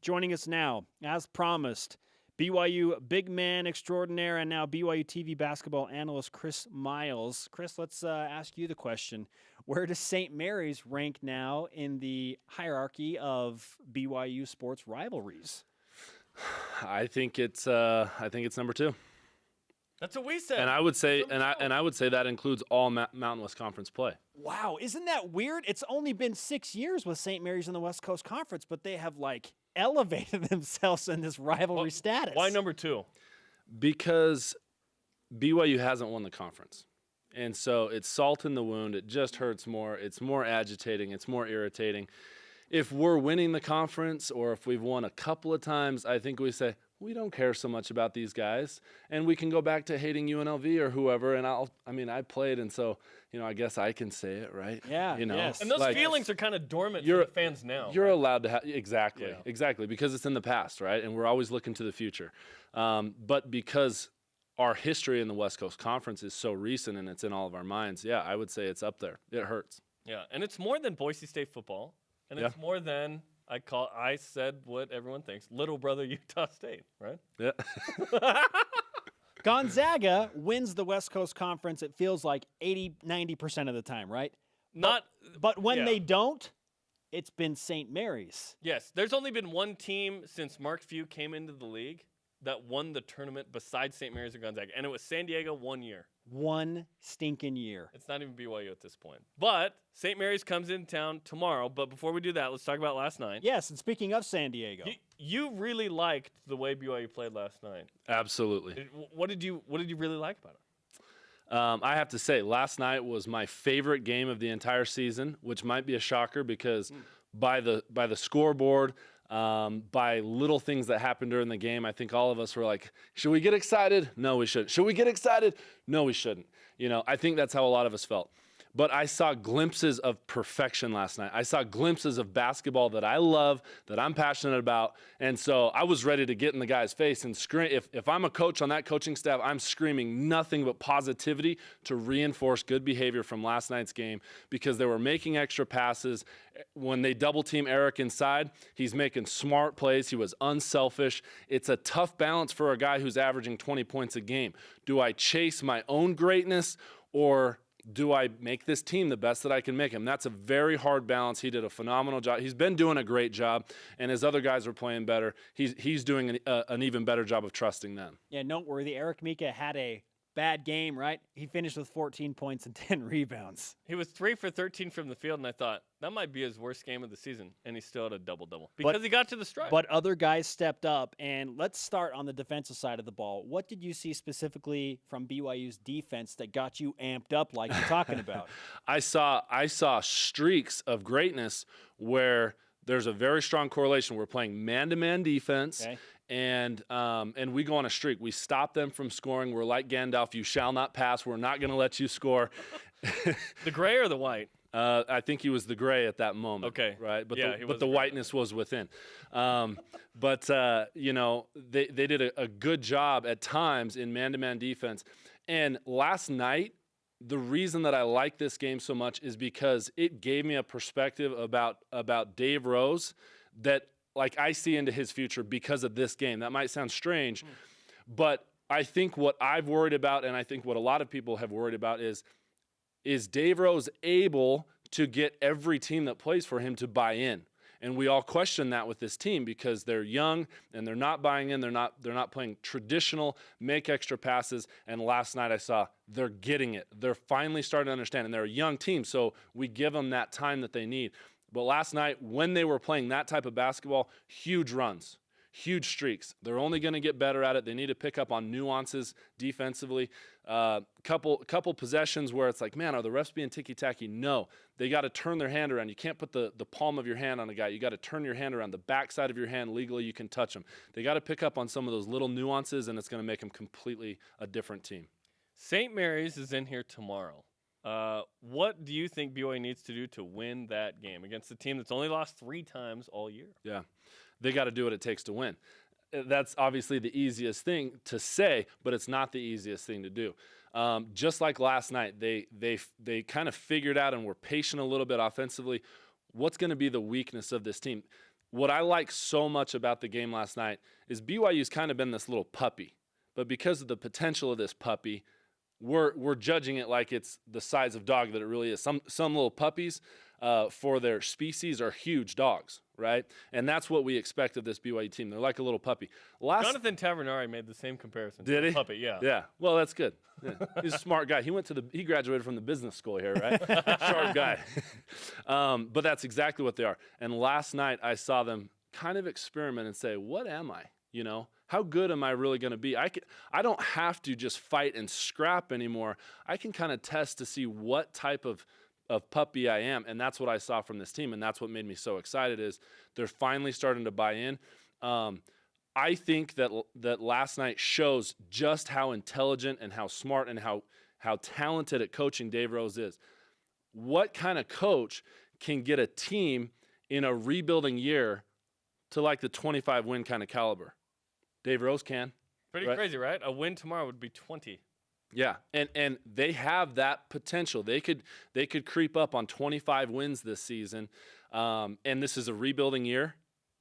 Joining us now, as promised, BYU big man extraordinaire and now BYUtv basketball analyst Chris Miles. Chris, let's ask you the question. Where does St. Marys rank now in the hierarchy of BYU sports rivalries? I think it's number 2. That's what we said. And I would say that includes all Mountain West Conference play. Wow, isn't that weird? It's only been 6 years with St. Marys in the West Coast Conference, but they have elevated themselves in this rivalry status. Why number 2? Because BYU hasn't won the conference. And so it's salt in the wound. It just hurts more. It's more agitating. It's more irritating. If we're winning the conference or if we've won a couple of times, I think we say, we don't care so much about these guys. And we can go back to hating UNLV or whoever. And I played, and so, I guess I can say it, right? Yeah, yes. And those feelings are kind of dormant for the fans now. You're allowed to have, exactly, because it's in the past, right? And we're always looking to the future. But because our history in the West Coast Conference is so recent and it's in all of our minds, I would say it's up there. It hurts. Yeah, and it's more than Boise State football. And it's more than, I said what everyone thinks, little brother Utah State, right? Yeah. Gonzaga wins the West Coast Conference, it feels like 80-90% of the time, right? But when they don't, it's been St. Marys. Yes, there's only been one team since Mark Few came into the league that won the tournament besides St. Marys or Gonzaga, and it was San Diego 1 year. One stinking year. It's not even BYU at this point. But St. Marys comes in town tomorrow. But before we do that, let's talk about last night. Yes, and speaking of San Diego. You really liked the way BYU played last night. Absolutely. What did you really like about it? I have to say, last night was my favorite game of the entire season, which might be a shocker because by the scoreboard, by little things that happened during the game, I think all of us were like, should we get excited? No, we shouldn't. Should we get excited? No, we shouldn't. I think that's how a lot of us felt. But I saw glimpses of perfection last night. I saw glimpses of basketball that I love, that I'm passionate about. And so I was ready to get in the guy's face and scream. If I'm a coach on that coaching staff, I'm screaming nothing but positivity to reinforce good behavior from last night's game because they were making extra passes. When they double team Eric inside, he's making smart plays. He was unselfish. It's a tough balance for a guy who's averaging 20 points a game. Do I chase my own greatness or do I make this team the best that I can make him? That's a very hard balance. He did a phenomenal job. He's been doing a great job, and as other guys are playing better, he's doing an even better job of trusting them. Yeah, noteworthy. Eric Mika had a bad game, right? He finished with 14 points and 10 rebounds. He was 3 for 13 from the field, and I thought that might be his worst game of the season, and he still had a double-double because he got to the strike. But other guys stepped up, and let's start on the defensive side of the ball. What did you see specifically from BYU's defense that got you amped up like you're talking about? I saw streaks of greatness where there's a very strong correlation. We're playing man-to-man defense. Okay. And we go on a streak. We stop them from scoring. We're like Gandalf. You shall not pass. We're not going to let you score. The gray or the white? I think he was the gray at that moment. Okay. Right. But yeah, the whiteness was within. But they did a good job at times in man-to-man defense. And last night, the reason that I like this game so much is because it gave me a perspective about Dave Rose that I see into his future because of this game. That might sound strange, but I think what I've worried about, and I think what a lot of people have worried about is Dave Rose able to get every team that plays for him to buy in? And we all question that with this team because they're young and they're not buying in. They're not playing traditional, make extra passes. And last night I saw they're getting it. They're finally starting to understand. And they're a young team, so we give them that time that they need. But last night, when they were playing that type of basketball, huge runs, huge streaks. They're only going to get better at it. They need to pick up on nuances defensively. Couple possessions where it's like, man, are the refs being ticky-tacky? No. They got to turn their hand around. You can't put the palm of your hand on a guy. You got to turn your hand around. The backside of your hand, legally, you can touch them. They got to pick up on some of those little nuances, and it's going to make them completely a different team. St. Marys is in here tomorrow. What do you think BYU needs to do to win that game against a team that's only lost 3 times all year? Yeah, they got to do what it takes to win. That's obviously the easiest thing to say, but it's not the easiest thing to do. Just like last night, they kind of figured out and were patient a little bit offensively. What's going to be the weakness of this team? what I like so much about the game last night is BYU's kind of been this little puppy, but because of the potential of this puppy, we're judging it like it's the size of dog that it really is. Some little puppies for their species are huge dogs, right? And that's what we expect of this BYU team. They're like a little puppy. Jonathan Tavernari made the same comparison. Did to he? A puppy, yeah. Yeah. Well, that's good. Yeah. He's a smart guy. He graduated from the business school here, right? Sharp guy. But that's exactly what they are. And last night I saw them kind of experiment and say, what am I? You know, how good am I really going to be? I don't have to just fight and scrap anymore. I can kind of test to see what type of puppy I am, and that's what I saw from this team, and that's what made me so excited is they're finally starting to buy in. I think that last night shows just how intelligent and how smart and how talented at coaching Dave Rose is. What kind of coach can get a team in a rebuilding year to like the 25-win kind of caliber? Dave Rose can. Pretty crazy, right? A win tomorrow would be 20. Yeah, and they have that potential. They could creep up on 25 wins this season, and this is a rebuilding year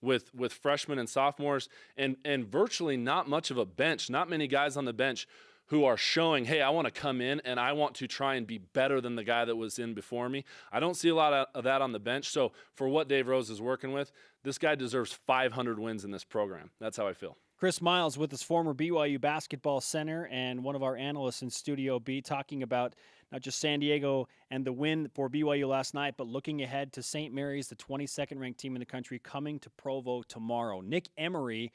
with freshmen and sophomores, and virtually not much of a bench. Not many guys on the bench who are showing, hey, I want to come in and I want to try and be better than the guy that was in before me. I don't see a lot of that on the bench. So for what Dave Rose is working with, this guy deserves 500 wins in this program. That's how I feel. Chris Miles with us, former BYU basketball center and one of our analysts in Studio B, talking about not just San Diego and the win for BYU last night, but looking ahead to St. Mary's, the 22nd ranked team in the country, coming to Provo tomorrow. Nick Emery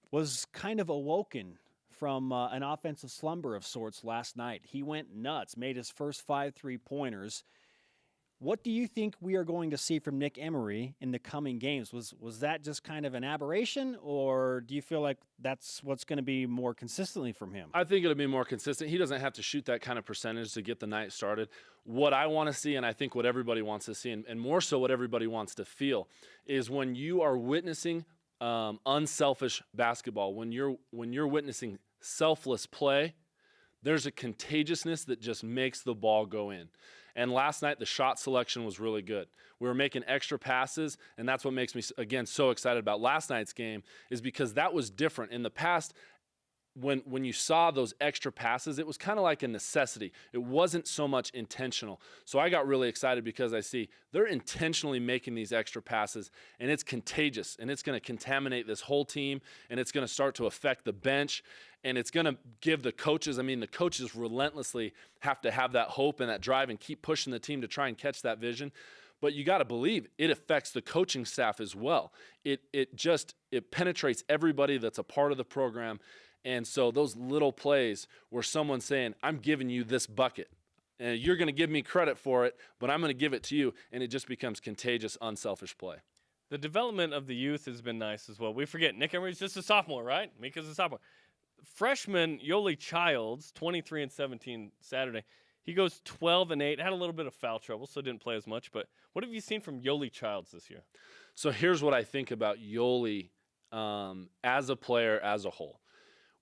was kind of awoken from an offensive slumber of sorts last night. He went nuts, made his first 5 3-pointers. What do you think we are going to see from Nick Emery in the coming games? Was that just kind of an aberration, or do you feel like that's what's going to be more consistently from him? I think it'll be more consistent. He doesn't have to shoot that kind of percentage to get the night started. What I want to see, and I think what everybody wants to see, and more so what everybody wants to feel, is when you are witnessing unselfish basketball, when you're witnessing selfless play, there's a contagiousness that just makes the ball go in. And last night, the shot selection was really good. We were making extra passes, and that's what makes me, again, so excited about last night's game, is because that was different. In the past, when you saw those extra passes, it was kind of like a necessity. It wasn't so much intentional. So I got really excited because I see they're intentionally making these extra passes, and it's contagious, and it's going to contaminate this whole team, and it's going to start to affect the bench, and it's going to give the coaches, the coaches relentlessly have to have that hope and that drive and keep pushing the team to try and catch that vision. But you got to believe it affects the coaching staff as well. It penetrates everybody that's a part of the program. And so those little plays where someone's saying, I'm giving you this bucket, and you're going to give me credit for it, but I'm going to give it to you, and it just becomes contagious, unselfish play. The development of the youth has been nice as well. We forget Nick Emery's just a sophomore, right? Mika's a sophomore. Freshman Yoli Childs, 23-17 Saturday. He goes 12-8, had a little bit of foul trouble, so didn't play as much. But what have you seen from Yoli Childs this year? So here's what I think about Yoli as a player as a whole.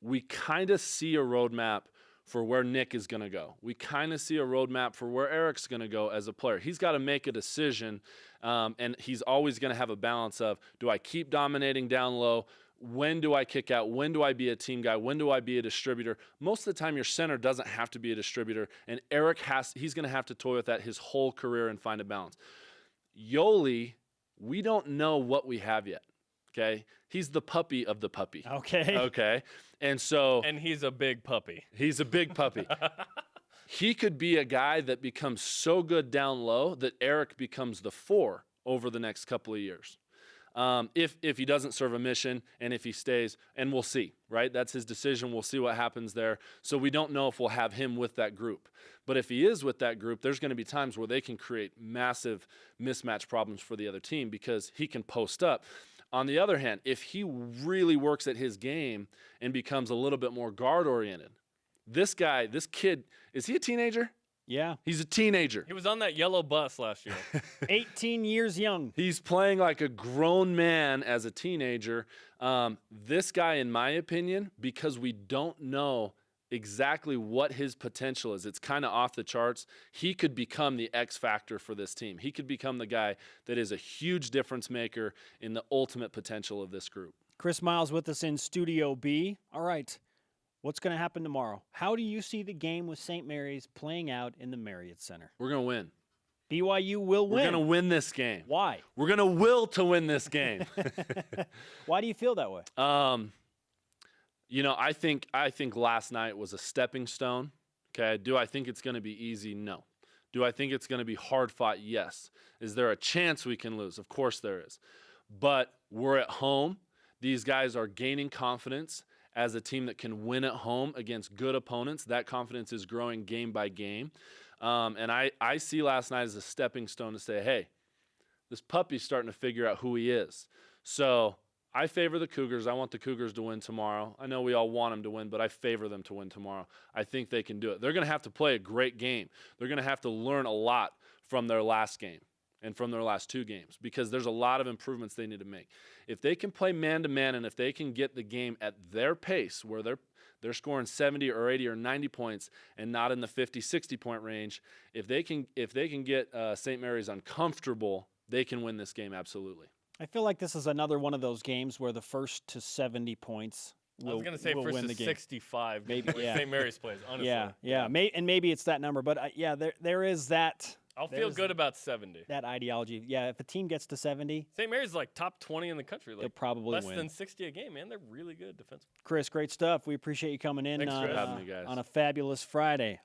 We kind of see a roadmap for where Nick is going to go. We kind of see a roadmap for where Eric's going to go as a player. He's got to make a decision, and he's always going to have a balance of, do I keep dominating down low? When do I kick out? When do I be a team guy? When do I be a distributor? Most of the time, your center doesn't have to be a distributor, and Eric he's going to have to toy with that his whole career and find a balance. Yoli, we don't know what we have yet. Okay, he's the puppy of the puppy. Okay, and he's a big puppy. He's a big puppy. He could be a guy that becomes so good down low that Eric becomes the 4 over the next couple of years. If he doesn't serve a mission and if he stays, and we'll see, right? That's his decision. We'll see what happens there. So we don't know if we'll have him with that group. But if he is with that group, there's going to be times where they can create massive mismatch problems for the other team because he can post up. On the other hand, if he really works at his game and becomes a little bit more guard-oriented, this kid, is he a teenager? Yeah. He's a teenager. He was on that yellow bus last year. 18 years young. He's playing like a grown man as a teenager. This guy, in my opinion, because we don't know exactly what his potential is. It's kind of off the charts. He could become the X factor for this team. He could become the guy that is a huge difference maker in the ultimate potential of this group. Chris Miles with us in Studio B. All right, what's going to happen tomorrow? How do you see the game with St. Mary's playing out in the Marriott Center? We're going to win. BYU will win. We're going to win this game. Why? We're going to will to win this game. Why do you feel that way? You know, I think last night was a stepping stone. Okay. Do I think it's going to be easy? No. Do I think it's going to be hard fought? Yes. Is there a chance we can lose? Of course there is. But we're at home. These guys are gaining confidence as a team that can win at home against good opponents. That confidence is growing game by game. And I see last night as a stepping stone to say, hey, this puppy's starting to figure out who he is. So I favor the Cougars. I want the Cougars to win tomorrow. I know we all want them to win, but I favor them to win tomorrow. I think they can do it. They're going to have to play a great game. They're going to have to learn a lot from their last game and from their last 2 games because there's a lot of improvements they need to make. If they can play man-to-man and if they can get the game at their pace where they're scoring 70 or 80 or 90 points and not in the 50, 60-point range, if they can get St. Mary's uncomfortable, they can win this game absolutely. I feel like this is another one of those games where the first to 70 points will, I was going to say will first win to the game. 65. Maybe, yeah. St. Mary's plays, honestly. Yeah. And maybe it's that number, but there is that. I'll feel good about 70. That ideology. Yeah, if a team gets to 70, St. Mary's is like top 20 in the country. Like they'll probably less win. than 60 a game, man. They're really good defensively. Chris, great stuff. We appreciate you coming in Thanks for having me, guys. on a fabulous Friday.